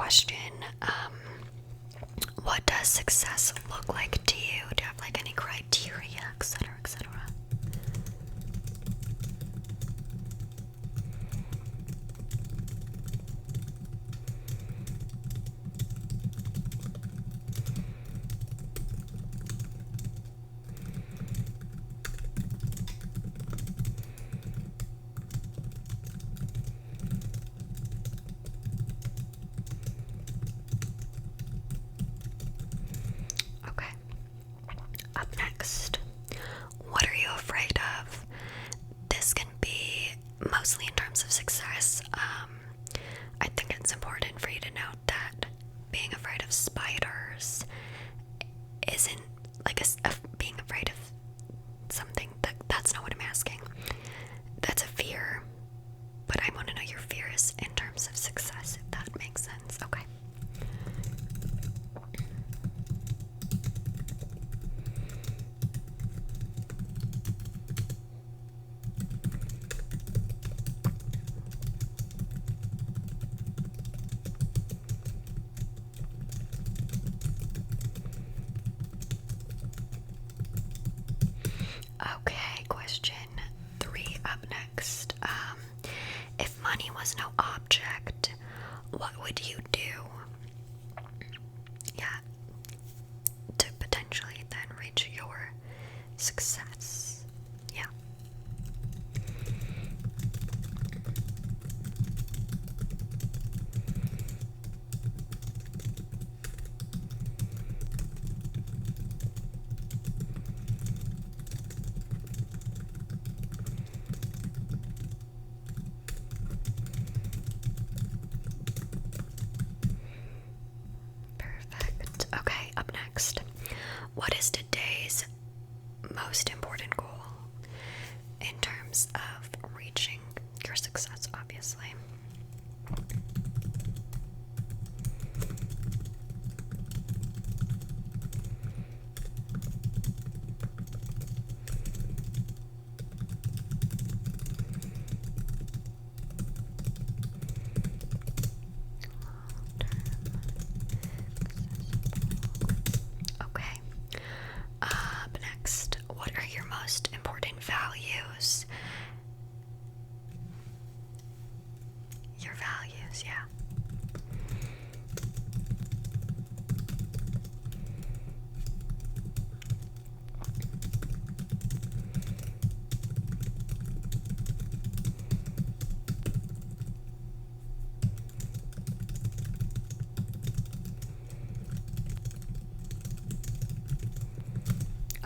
question. What does success look like to you? Do you have like any criteria, etc., etc.? Okay. Up next, what are you afraid of? This can be mostly in terms of success. I think it's important for you to note that being afraid of spiders isn't like being afraid of something. That's not what I'm asking. That's a fear, but I want to know your fears in terms of success, if that makes sense. Okay. Okay, question 3 up next. If money was no object, what would you do? Yeah, to potentially then reach your success. Yeah. Perfect. Okay, up next. What is today's most important goal in terms of reaching your success, obviously? Okay. Up next, what are your most important values? Your values, yeah.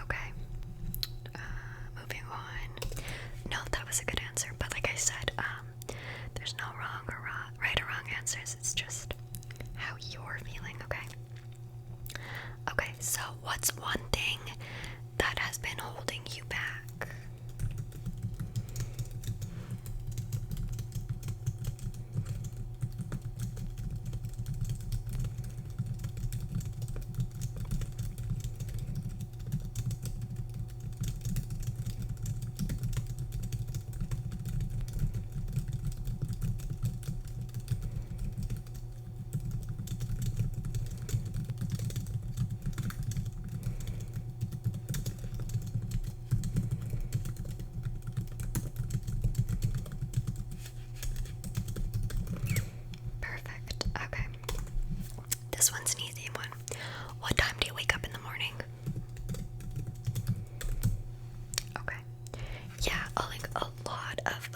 Okay. Moving on. No, that was a good answer, but like I said, there's no right or wrong answers. It's just how you're feeling, okay? Okay, so what's one thing that has been holding you back? Perfect. Okay. This one's an easy one. What time do you wake up in the morning? Okay. Yeah, like a lot of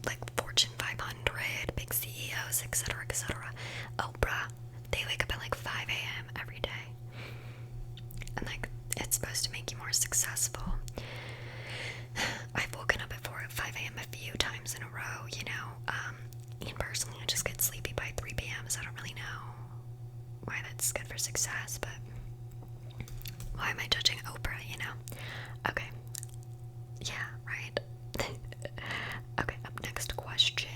like Fortune 500, big CEOs, etc., etc. Oprah, they wake up at like 5 a.m. every day. And like it's supposed to make you more successful. I've woken up at 5 a.m. a few times in a row, you know. And personally, I just get sleepy by 3 p.m. So I don't really know why that's good for success, but why am I judging Oprah, you know? Okay. Yeah, right. Okay, up next question.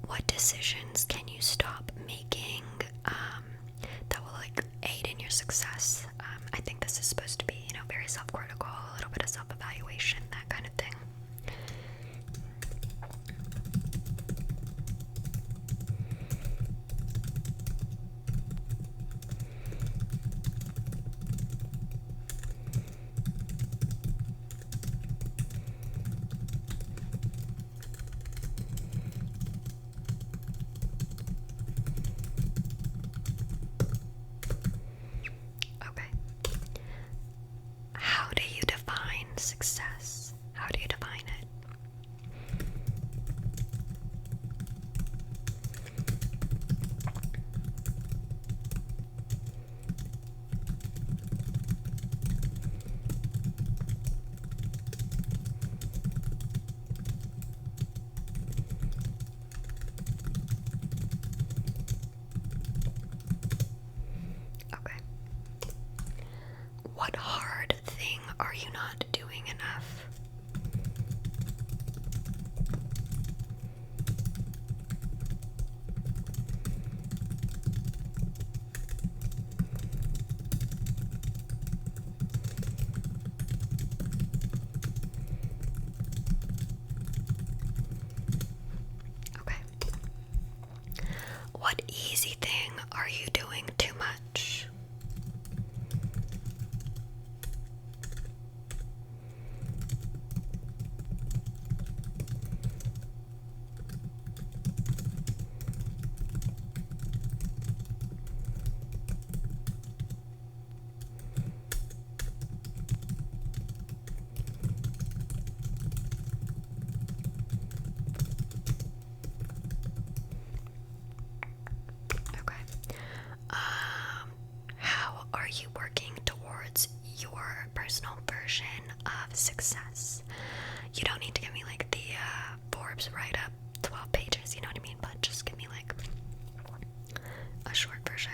What decisions can you stop making that will like aid in your success? I think this is supposed to be, you know, very self-critical, a little bit of self-evaluation, that kind of thing. success? How do you define it? Okay. What hard thing are you not doing enough? Okay. What easy thing are you doing too much? Okay. How are you working towards your personal version of success? You don't need to give me like the Forbes write up 12 pages, you know what I mean? But just give me like a short version.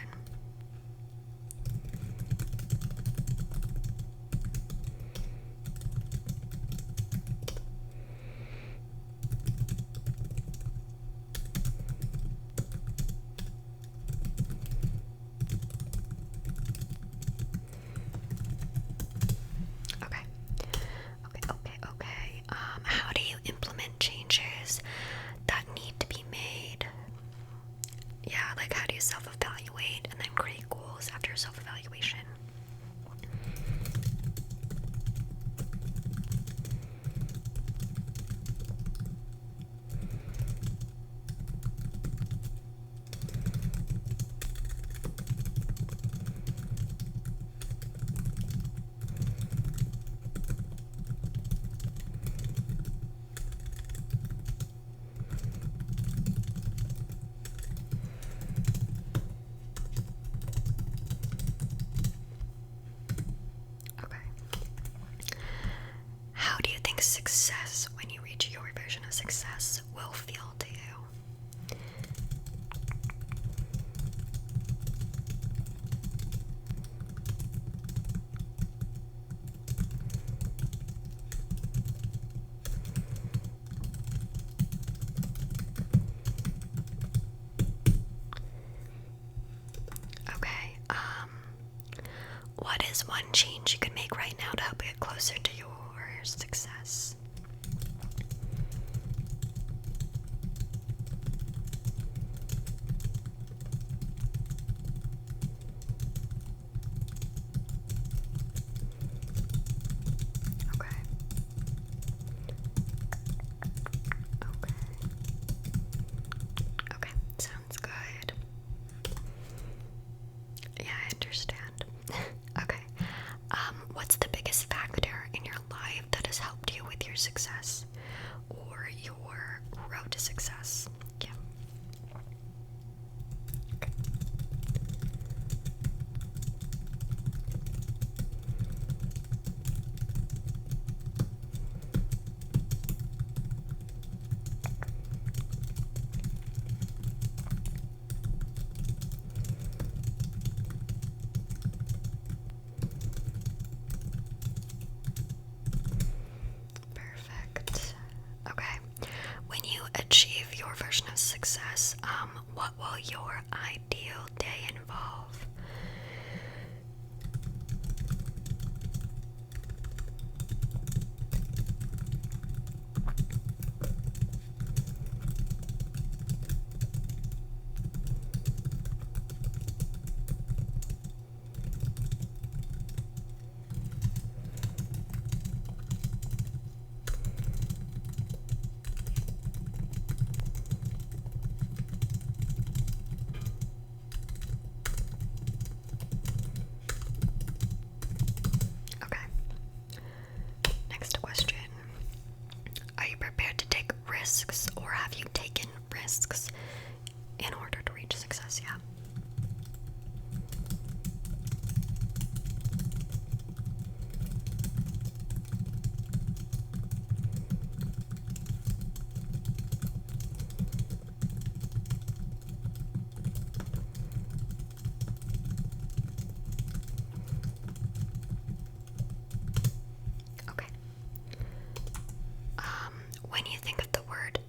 Okay. Okay. How do you implement changes that need to be made? Yeah, like how do you self-evaluate and then create goals after self-evaluation? Okay. How do you think success, when you reach your version of success, will feel to you? Okay, what is one change you could make right now to help you get closer to your success? Okay. Okay, sounds good. Yeah, I understand. Okay. What's the biggest factor in your life that has helped you with your success or your road to success? Yeah. Okay. Perfect. Okay. When you achieve your version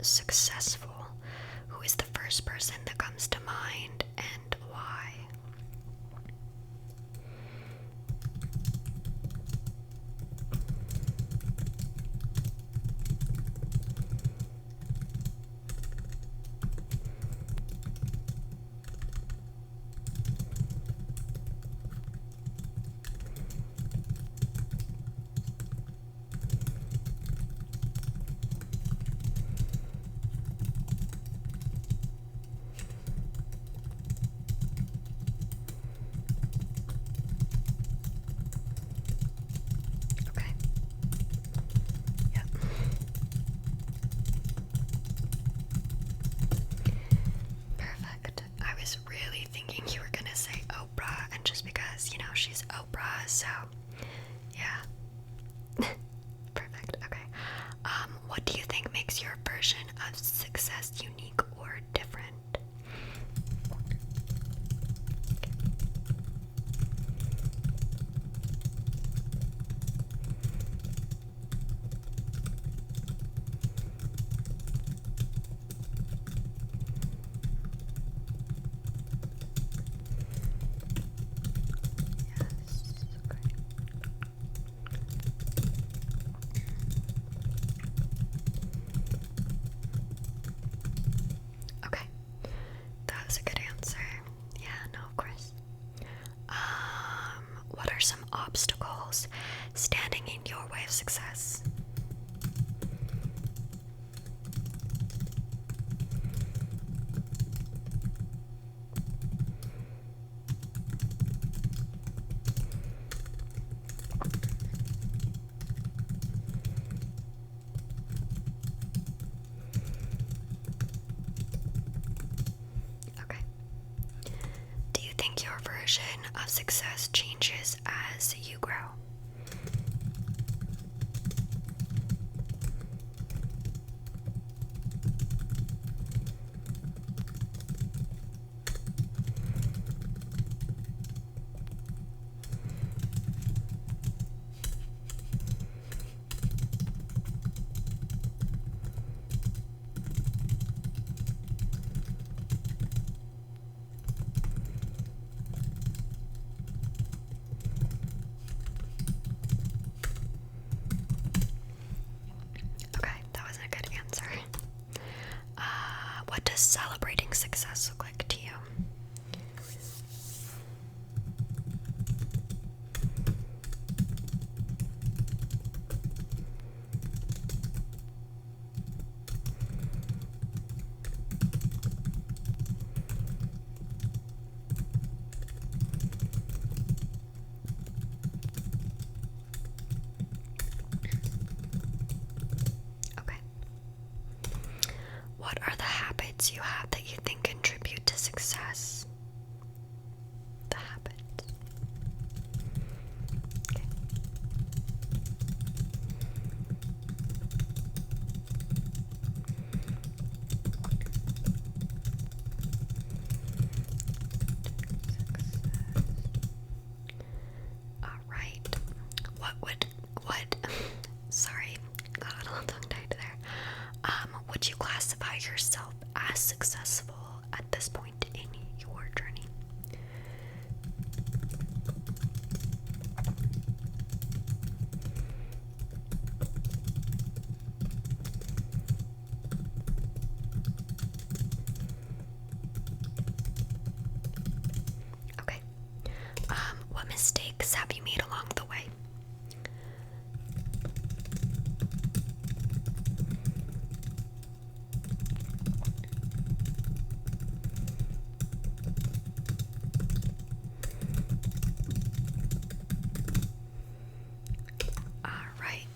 successful? Who is the first person that comes to mind, and why? Okay. Yep. Perfect. I was really thinking you were gonna say Oprah, and just because, she's Oprah, so yeah. Perfect. Okay. What do you think makes your version of success unique or different? Okay, that was a good answer. Yeah, no, of course. What are some obstacles standing in your way of success? Okay. Do you think your version of success changes as you grow? Okay, that wasn't a good answer. What does celebrating success look like to you? Okay. What are the habits you have that you think contribute to success? The habits. Okay. All right. Sorry, got a little tongue-tied there. Would you classify yourself as successful at this point in your journey? Okay. What mistakes have you made along the way? All right.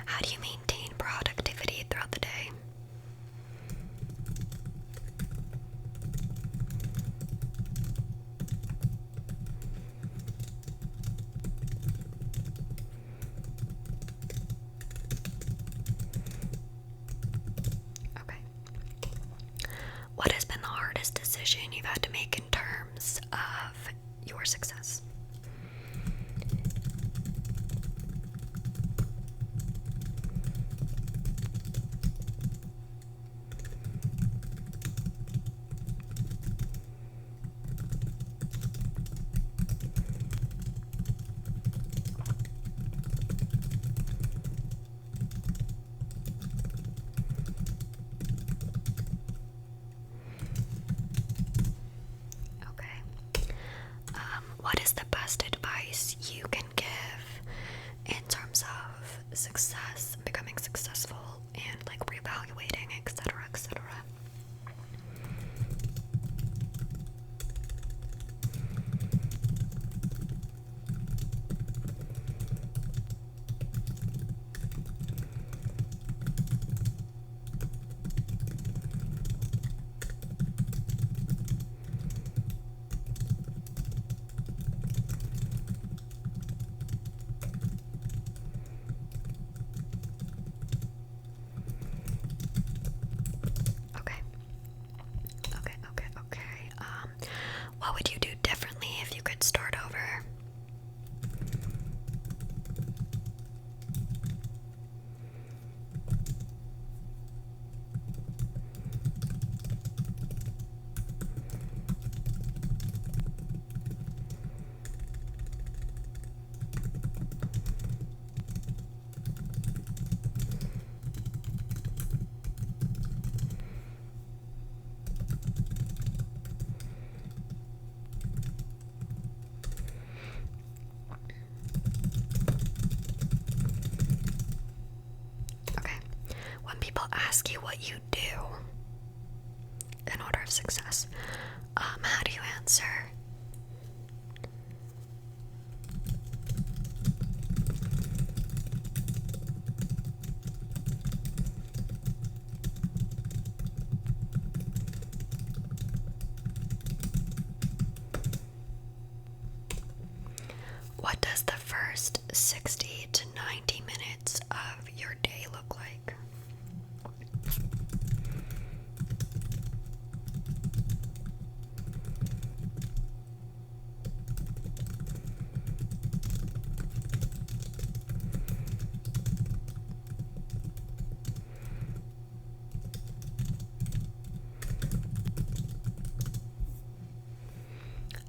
How do you maintain productivity throughout the day? Okay. What has been the hardest decision you've had to make in terms of your success? success, becoming successful, and like reevaluating, etc., etc. Okay. What would you do differently if you could start over? Okay. When people ask you what you do in order of success, how do you answer? What does the first 60 to 90 minutes of your day look like?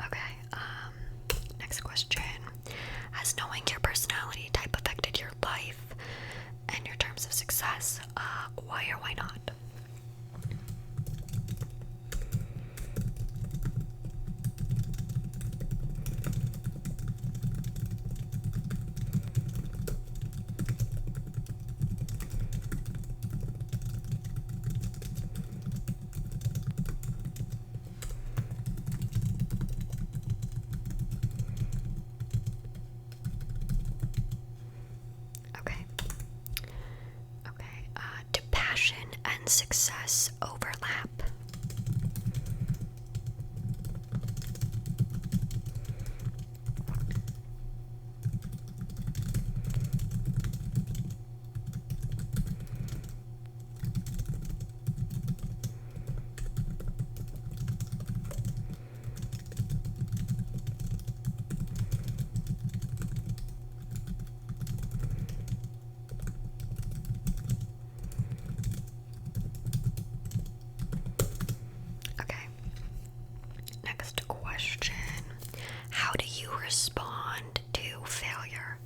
Okay, next question. Has knowing your personality type affected your life and your terms of success? Why or why not? Okay. Do passion and success overlap? Okay. Next question. How do you respond to failure?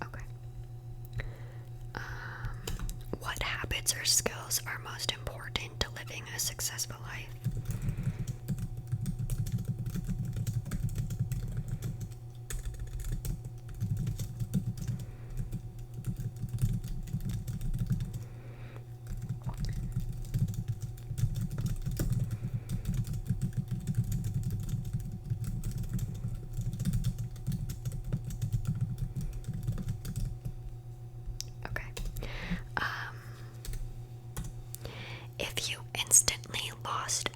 Okay. What habits or skills are most important to living a successful life? Okay. If you instantly lost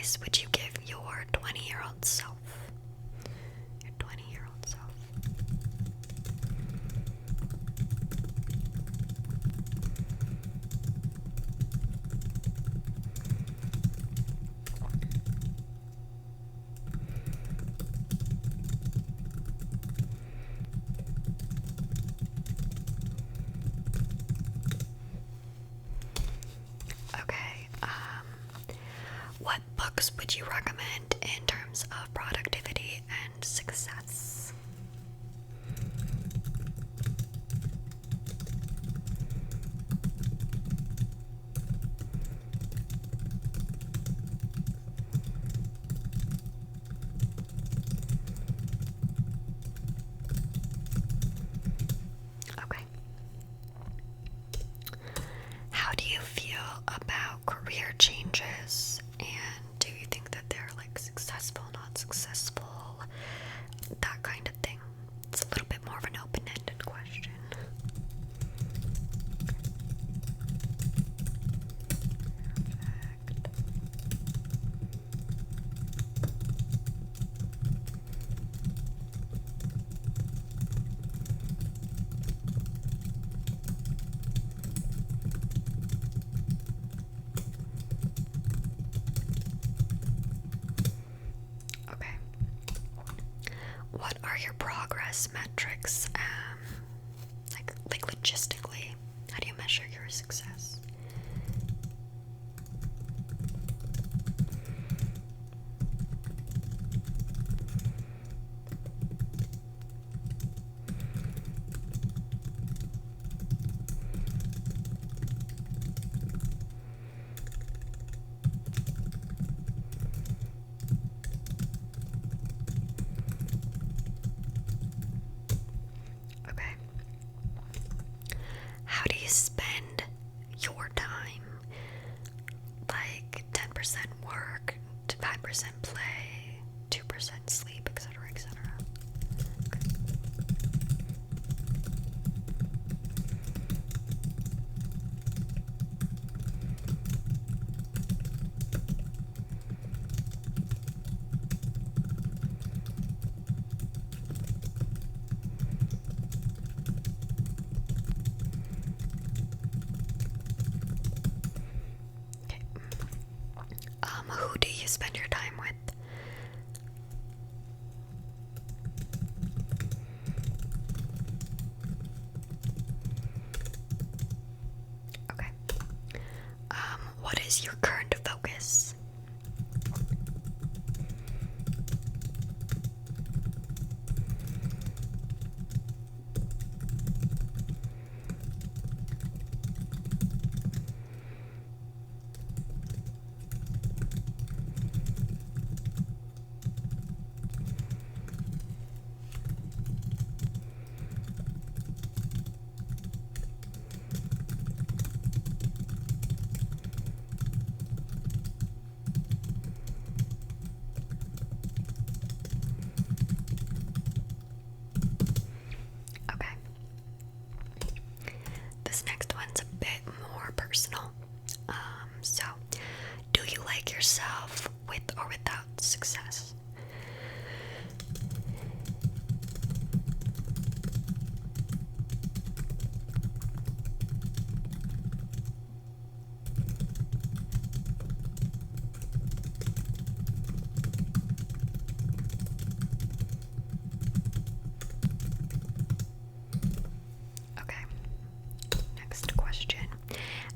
advice would you give your 20-year-old self? Your 20-year-old self. Okay, what books would you recommend in terms of productivity and success? Okay. How do you feel about career changes, and do you think that they're like successful, not successful, that kind of thing? It's a little bit more of an open-ended question. Okay. What are your progress metrics? Like logistically, how do you measure your success? Okay. How do you spend your time? Like 10% work, 5% play, 2% sleep, etc., etc. Okay. Who do you spend your time with? Okay. What is your current focus? Okay. This next one's a bit more personal. So, do you like yourself with or without success? Okay. Next question.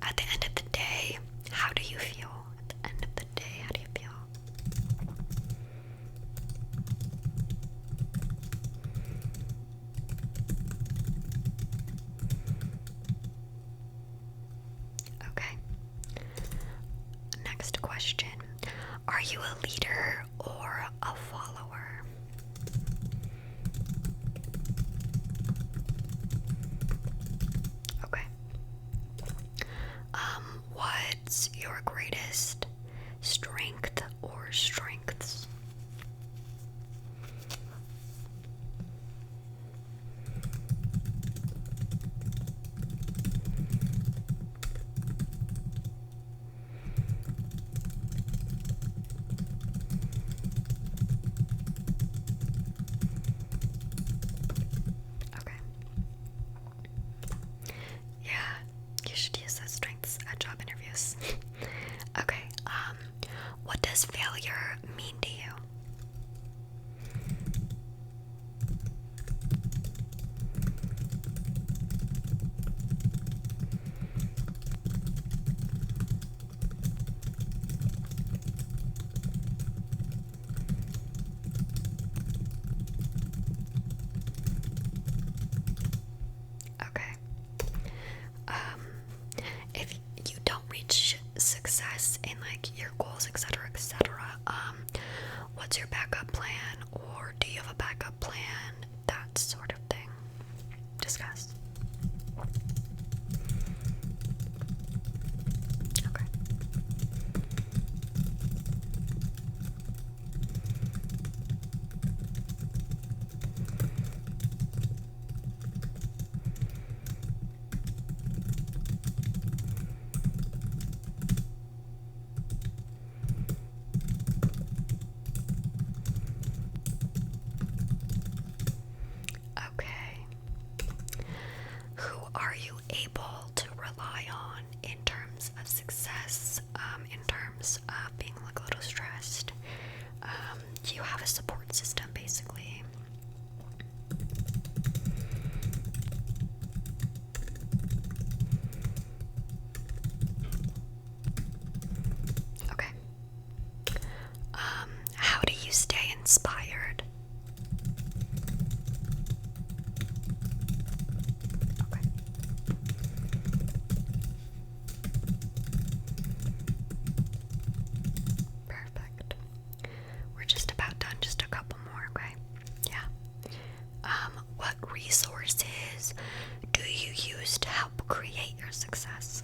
At the end of the day, how do you feel? At the end of the day, how do you feel? Okay. Next question. Are you a leader or a follower? Okay. What's your greatest strength or strengths? signs of success in terms of being like a little stressed. Do you have a support system basically? Okay. How do you stay inspired? Okay. Perfect. We're just about done, just a couple more, okay? Yeah. What resources do you use to help create your success?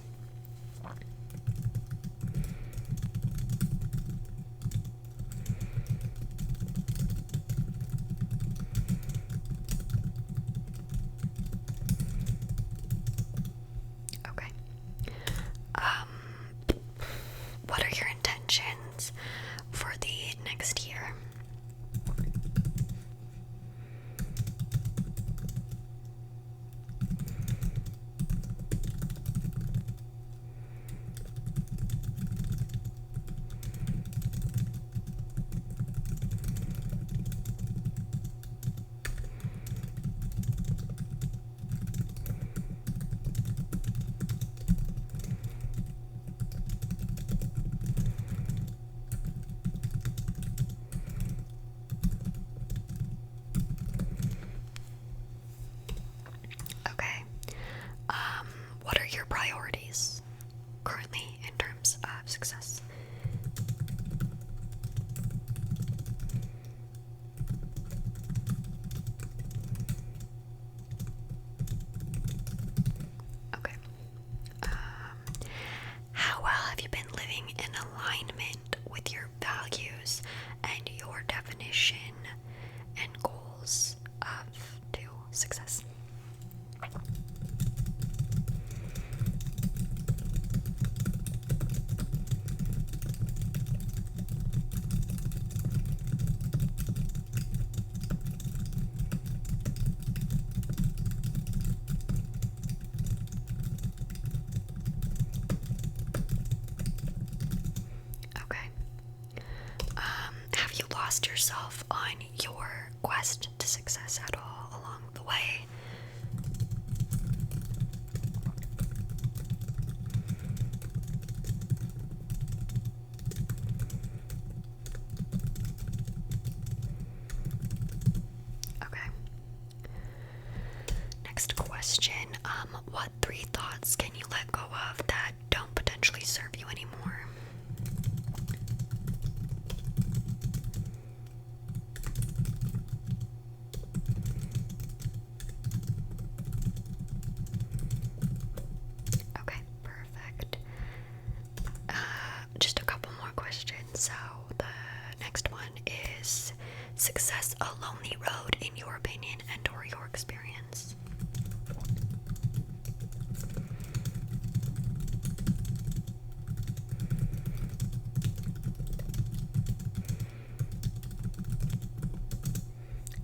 Okay. What are your intentions for the next year? Okay. What are your priorities currently in terms of success? Okay. How well have you been living in alignment with your values and your definition and goals to success? Okay. Have you lost yourself on your quest to success at all along the way? Okay. Next question. What 3 thoughts can you let go of that don't potentially serve you anymore? Okay, perfect. Just a couple more questions. So the next one is success a lonely road in your opinion and or your experience?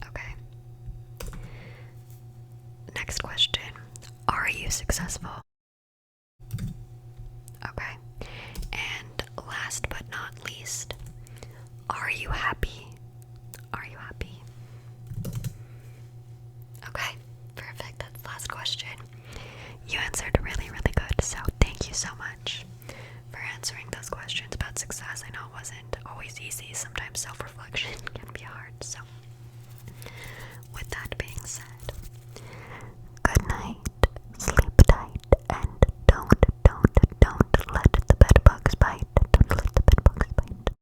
Okay. Next question. Are you successful? Okay. And last but not least, are you happy? Are you happy? Okay, perfect. That's the last question. You answered really, really good. So thank you so much for answering those questions about success. I know it wasn't always easy. Sometimes self-reflection